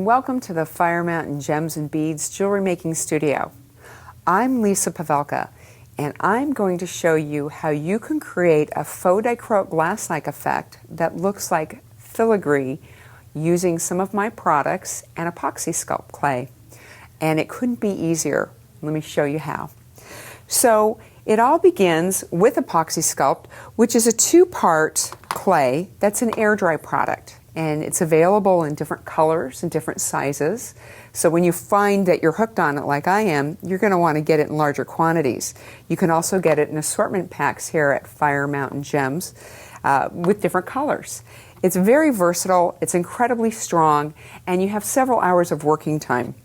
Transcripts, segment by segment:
and welcome to the Fire Mountain Gems and Beads Jewelry Making Studio. I'm Lisa Pavelka, and I'm going to show you how you can create a faux dichroic glass-like effect that looks like filigree using some of my products and epoxy sculpt clay. And it couldn't be easier. Let me show you how. So it all begins with Apoxie Sculpt, which is a two-part clay that's an air dry product. And it's available in different colors and different sizes. So when you find that you're hooked on it like I am, you're going to want to get it in larger quantities. You can also get it in assortment packs here at Fire Mountain Gems with different colors. It's very versatile, it's incredibly strong, and you have several hours of working time.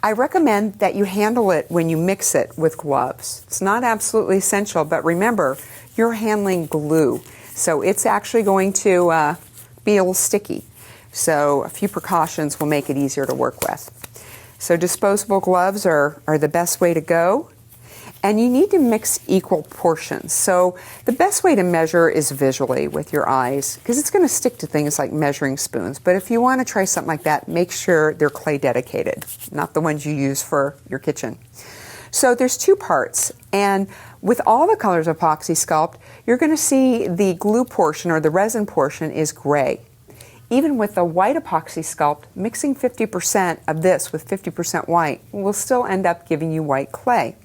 I recommend that you handle it when you mix it with gloves. It's not absolutely essential, but remember, you're handling glue. So it's actually going to be a little sticky. So a few precautions will make it easier to work with. So disposable gloves are the best way to go. And you need to mix equal portions. So the best way to measure is visually with your eyes, because it's going to stick to things like measuring spoons. But if you want to try something like that, make sure they're clay dedicated, not the ones you use for your kitchen. So there's two parts, and with all the colors of Apoxie Sculpt, you're going to see the glue portion or the resin portion is gray. Even with the white Apoxie Sculpt, mixing 50% of this with 50% white will still end up giving you white clay.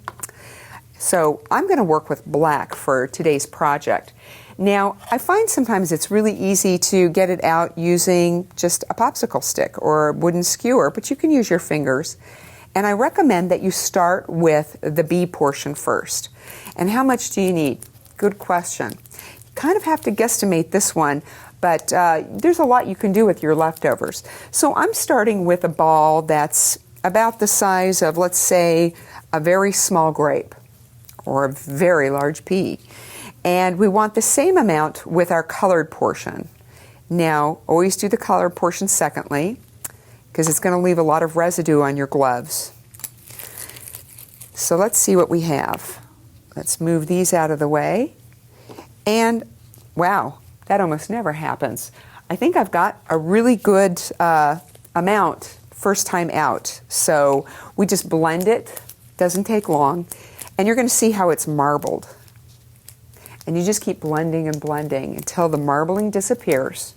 So I'm going to work with black for today's project. Now, I find sometimes it's really easy to get it out using just a popsicle stick or a wooden skewer, but you can use your fingers. And I recommend that you start with the B portion first. And how much do you need? Good question. You kind of have to guesstimate this one, but there's a lot you can do with your leftovers. So I'm starting with a ball that's about the size of, let's say, a very small grape or a very large pea. And we want the same amount with our colored portion. Now, always do the colored portion secondly, because it's going to leave a lot of residue on your gloves. So let's see what we have. Let's move these out of the way. And wow, that almost never happens. I think I've got a really good amount first time out. So we just blend it, doesn't take long, and you're going to see how it's marbled. And you just keep blending and blending until the marbling disappears.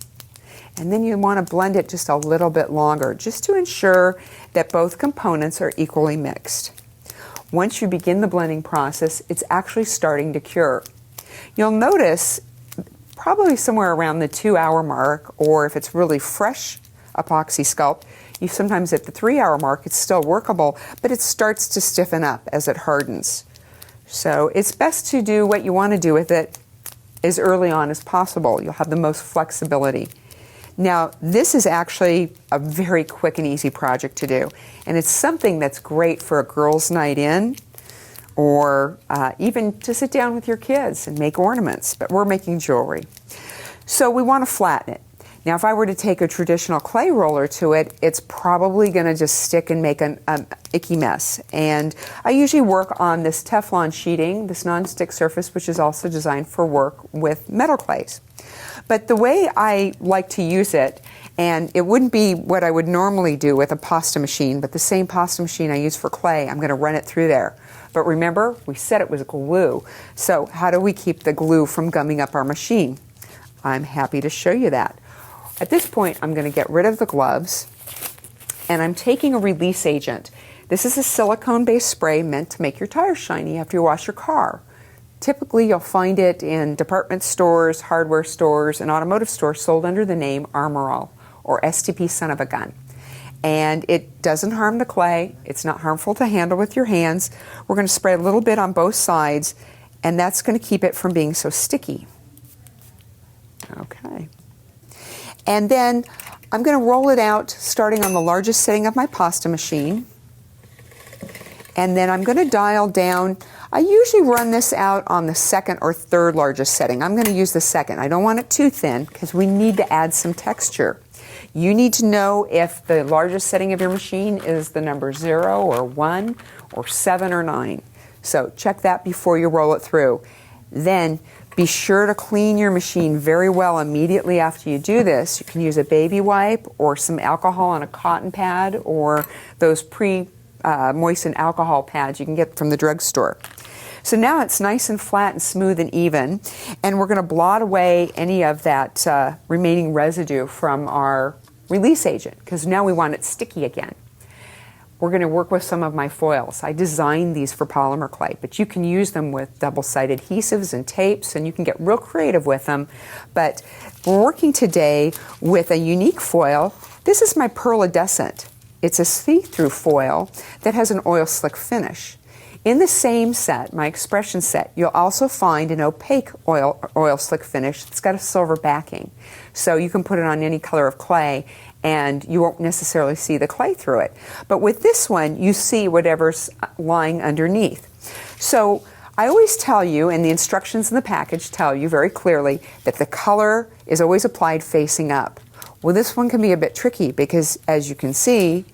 And then you want to blend it just a little bit longer, just to ensure that both components are equally mixed. Once you begin the blending process, it's actually starting to cure. You'll notice probably somewhere around the 2-hour mark, or if it's really fresh Apoxie Sculpt, you sometimes at the 3-hour mark, it's still workable, but it starts to stiffen up as it hardens. So it's best to do what you want to do with it as early on as possible. You'll have the most flexibility. Now, this is actually a very quick and easy project to do, and it's something that's great for a girls' night in, or even to sit down with your kids and make ornaments, but we're making jewelry. So we want to flatten it. Now, if I were to take a traditional clay roller to it, it's probably going to just stick and make an icky mess. And I usually work on this Teflon sheeting, this non-stick surface, which is also designed for work with metal clays. But the way I like to use it, and it wouldn't be what I would normally do with a pasta machine, but the same pasta machine I use for clay, I'm going to run it through there. But remember, we said it was glue. So how do we keep the glue from gumming up our machine? I'm happy to show you that. At this point, I'm going to get rid of the gloves, and I'm taking a release agent. This is a silicone-based spray meant to make your tires shiny after you wash your car. Typically, you'll find it in department stores, hardware stores, and automotive stores sold under the name Armor All, or STP Son of a Gun. And it doesn't harm the clay. It's not harmful to handle with your hands. We're going to spray a little bit on both sides, and that's going to keep it from being so sticky. Okay. And then I'm going to roll it out starting on the largest setting of my pasta machine. And then I'm going to dial down. I usually run this out on the second or third largest setting. I'm going to use the second. I don't want it too thin because we need to add some texture. You need to know if the largest setting of your machine is the number 0 or 1 or 7 or 9. So check that before you roll it through. Then Be sure to clean your machine very well immediately after you do this. You can use a baby wipe or some alcohol on a cotton pad or those pre-moistened alcohol pads you can get from the drugstore. So now it's nice and flat and smooth and even, and we're going to blot away any of that remaining residue from our release agent, because now we want it sticky again. We're going to work with some of my foils. I designed these for polymer clay, but you can use them with double-sided adhesives and tapes, and you can get real creative with them. But we're working today with a unique foil. This is my pearlescent. It's a see-through foil that has an oil slick finish. In the same set, my expression set, you'll also find an opaque oil slick finish that's got a silver backing. So you can put it on any color of clay and you won't necessarily see the clay through it. But with this one, you see whatever's lying underneath. So I always tell you, and the instructions in the package tell you very clearly, that the color is always applied facing up. Well, this one can be a bit tricky because, as you can see,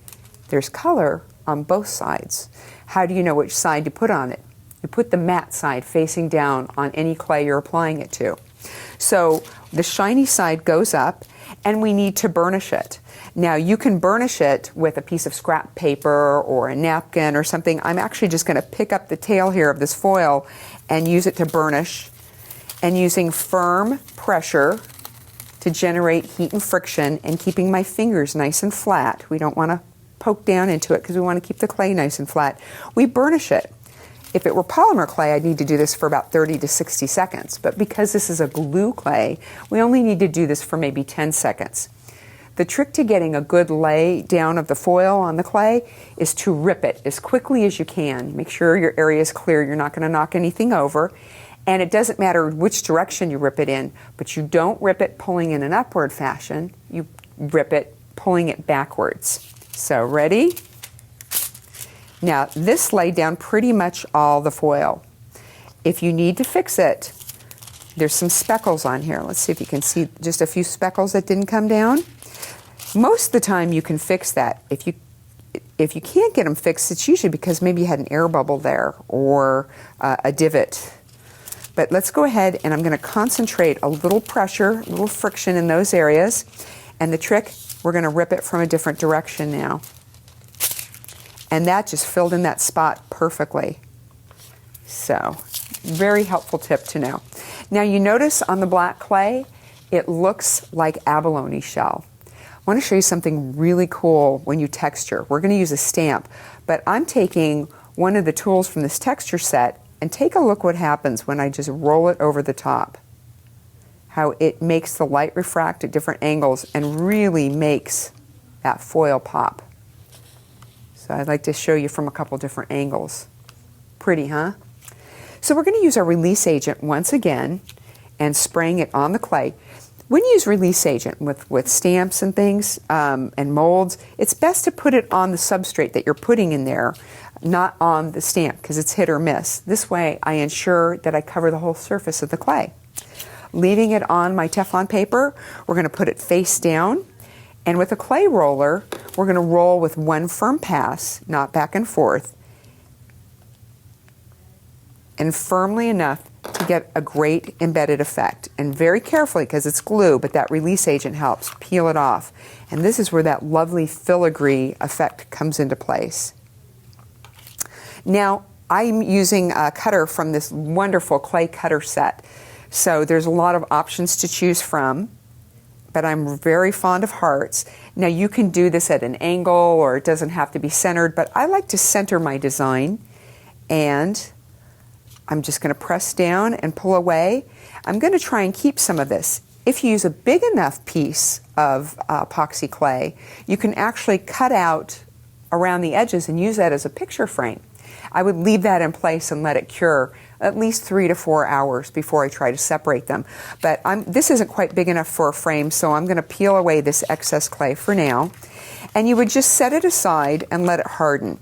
there's color on both sides. How do you know which side to put on it? You put the matte side facing down on any clay you're applying it to. So the shiny side goes up, and we need to burnish it. Now you can burnish it with a piece of scrap paper or a napkin or something. I'm actually just going to pick up the tail here of this foil and use it to burnish, and using firm pressure to generate heat and friction and keeping my fingers nice and flat. We don't want to poke down into it because we want to keep the clay nice and flat. We burnish it. If it were polymer clay, I'd need to do this for about 30 to 60 seconds. But because this is a glue clay, we only need to do this for maybe 10 seconds. The trick to getting a good lay down of the foil on the clay is to rip it as quickly as you can. Make sure your area is clear. You're not going to knock anything over. And it doesn't matter which direction you rip it in, but you don't rip it pulling in an upward fashion. You rip it pulling it backwards. So ready? Now this laid down pretty much all the foil. If you need to fix it, there's some speckles on here. Let's see if you can see just a few speckles that didn't come down. Most of the time you can fix that. If you can't get them fixed, it's usually because maybe you had an air bubble there or a divot. But let's go ahead, and I'm going to concentrate a little pressure, a little friction in those areas. And the trick, we're going to rip it from a different direction now. And that just filled in that spot perfectly. So, very helpful tip to know. Now you notice on the black clay, it looks like abalone shell. I want to show you something really cool when you texture. We're going to use a stamp, but I'm taking one of the tools from this texture set, and take a look what happens when I just roll it over the top. How it makes the light refract at different angles and really makes that foil pop. So I'd like to show you from a couple different angles. Pretty, huh? So we're going to use our release agent once again and spraying it on the clay. When you use release agent with stamps and things and molds, it's best to put it on the substrate that you're putting in there, not on the stamp, because it's hit or miss. This way I ensure that I cover the whole surface of the clay. Leaving it on my Teflon paper, we're going to put it face down, and with a clay roller, we're going to roll with one firm pass, not back and forth, and firmly enough to get a great embedded effect. And very carefully, because it's glue, but that release agent helps peel it off. And this is where that lovely filigree effect comes into place. Now, I'm using a cutter from this wonderful clay cutter set. So there's a lot of options to choose from, but I'm very fond of hearts. Now you can do this at an angle, or it doesn't have to be centered, but I like to center my design, and I'm just going to press down and pull away. I'm going to try and keep some of this. If you use a big enough piece of epoxy clay, you can actually cut out around the edges and use that as a picture frame. I would leave that in place and let it cure at least 3 to 4 hours before I try to separate them. But this isn't quite big enough for a frame, so I'm going to peel away this excess clay for now. And you would just set it aside and let it harden.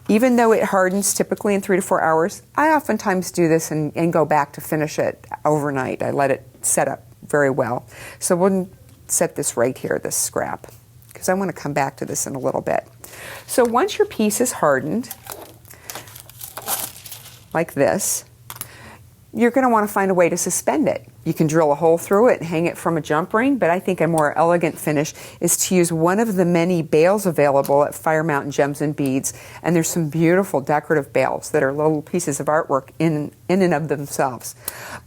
Even though it hardens typically in 3 to 4 hours, I oftentimes do this and go back to finish it overnight. I let it set up very well. So we'll set this right here, this scrap, because I want to come back to this in a little bit. So once your piece is hardened, like this, you're going to want to find a way to suspend it. You can drill a hole through it and hang it from a jump ring, but I think a more elegant finish is to use one of the many bales available at Fire Mountain Gems and Beads, and there's some beautiful decorative bales that are little pieces of artwork in and of themselves.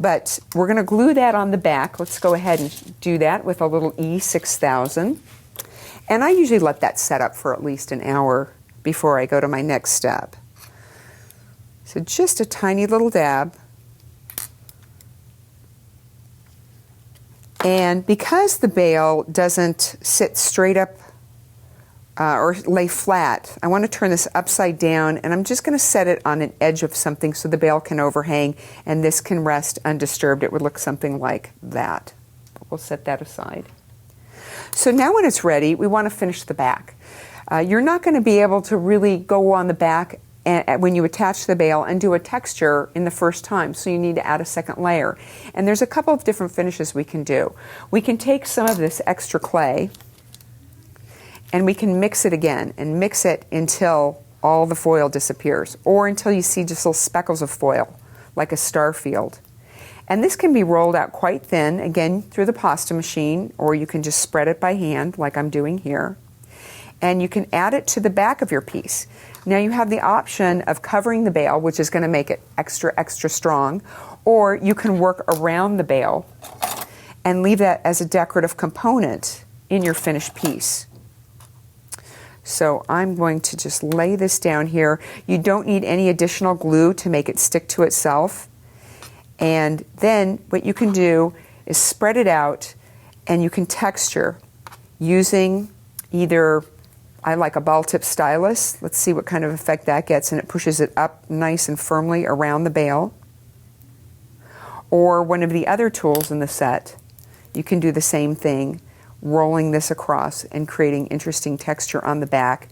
But we're going to glue that on the back. Let's go ahead and do that with a little E6000. And I usually let that set up for at least an hour before I go to my next step. So just a tiny little dab. And because the bale doesn't sit straight up or lay flat, I want to turn this upside down, and I'm just going to set it on an edge of something so the bale can overhang and this can rest undisturbed. It would look something like that. We'll set that aside. So now when it's ready, we want to finish the back. You're not going to be able to really go on the back when you attach the bale and do a texture in the first time, so you need to add a second layer. And there's a couple of different finishes we can do. We can take some of this extra clay and we can mix it again, and mix it until all the foil disappears, or until you see just little speckles of foil, like a star field. And this can be rolled out quite thin, again through the pasta machine, or you can just spread it by hand like I'm doing here. And you can add it to the back of your piece. Now you have the option of covering the bale, which is going to make it extra strong, or you can work around the bale and leave that as a decorative component in your finished piece. So I'm going to just lay this down here. You don't need any additional glue to make it stick to itself. And then what you can do is spread it out, and you can texture using either, I like a ball tip stylus. Let's see what kind of effect that gets, and it pushes it up nice and firmly around the bale. Or one of the other tools in the set, you can do the same thing, rolling this across and creating interesting texture on the back.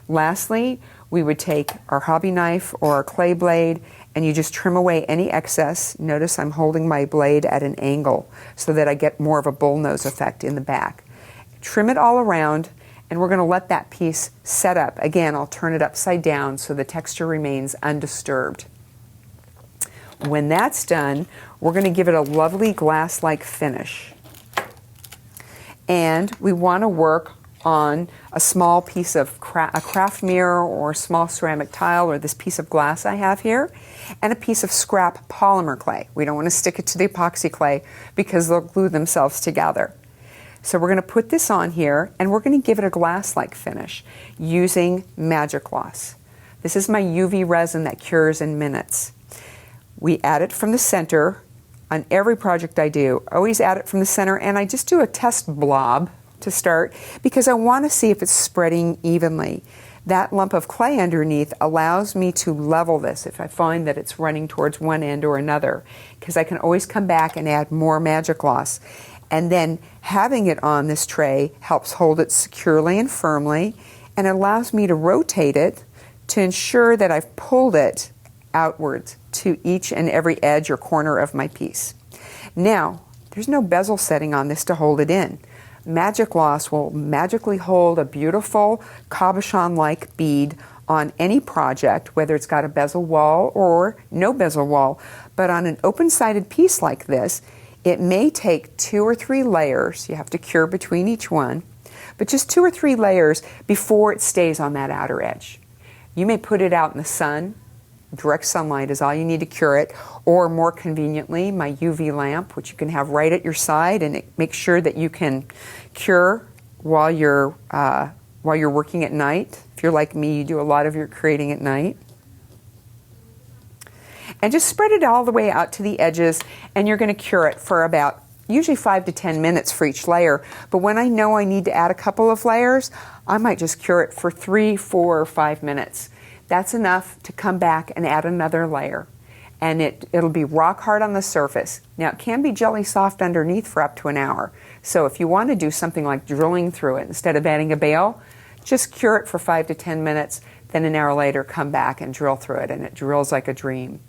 Lastly, we would take our hobby knife or our clay blade, and you just trim away any excess. Notice I'm holding my blade at an angle so that I get more of a bullnose effect in the back. Trim it all around, and we're going to let that piece set up. Again, I'll turn it upside down so the texture remains undisturbed. When that's done, we're going to give it a lovely glass-like finish. And we want to work on a small piece of a craft mirror or a small ceramic tile, or this piece of glass I have here, and a piece of scrap polymer clay. We don't want to stick it to the epoxy clay because they'll glue themselves together. So we're going to put this on here, and we're going to give it a glass-like finish using Magic-Glos. This is my UV resin that cures in minutes. We add it from the center on every project I do. Always add it from the center, and I just do a test blob to start because I want to see if it's spreading evenly. That lump of clay underneath allows me to level this if I find that it's running towards one end or another, because I can always come back and add more Magic-Glos. And then having it on this tray helps hold it securely and firmly, and it allows me to rotate it to ensure that I've pulled it outwards to each and every edge or corner of my piece. Now, there's no bezel setting on this to hold it in. Magic-Glos will magically hold a beautiful cabochon-like bead on any project, whether it's got a bezel wall or no bezel wall. But on an open-sided piece like this, it may take 2 or 3 layers. You have to cure between each one, but just 2 or 3 layers before it stays on that outer edge. You may put it out in the sun. Direct sunlight is all you need to cure it, or more conveniently, my UV lamp, which you can have right at your side, and it makes sure that you can cure while you're working at night. If you're like me, you do a lot of your creating at night. And just spread it all the way out to the edges, and you're going to cure it for about usually 5 to 10 minutes for each layer. But when I know I need to add a couple of layers, I might just cure it for 3, 4, or 5 minutes. That's enough to come back and add another layer, and it'll be rock hard on the surface. Now, it can be jelly soft underneath for up to an hour. So if you want to do something like drilling through it instead of adding a bale, just cure it for 5 to 10 minutes, then an hour later come back and drill through it, and it drills like a dream.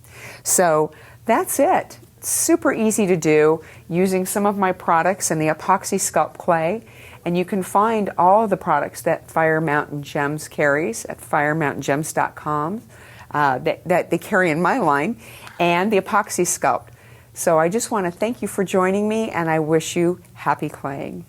So that's it. It's super easy to do using some of my products in the Apoxie Sculpt clay. And you can find all of the products that Fire Mountain Gems carries at firemountaingems.com that they carry in my line. and the Apoxie Sculpt. So I just want to thank you for joining me, and I wish you happy claying.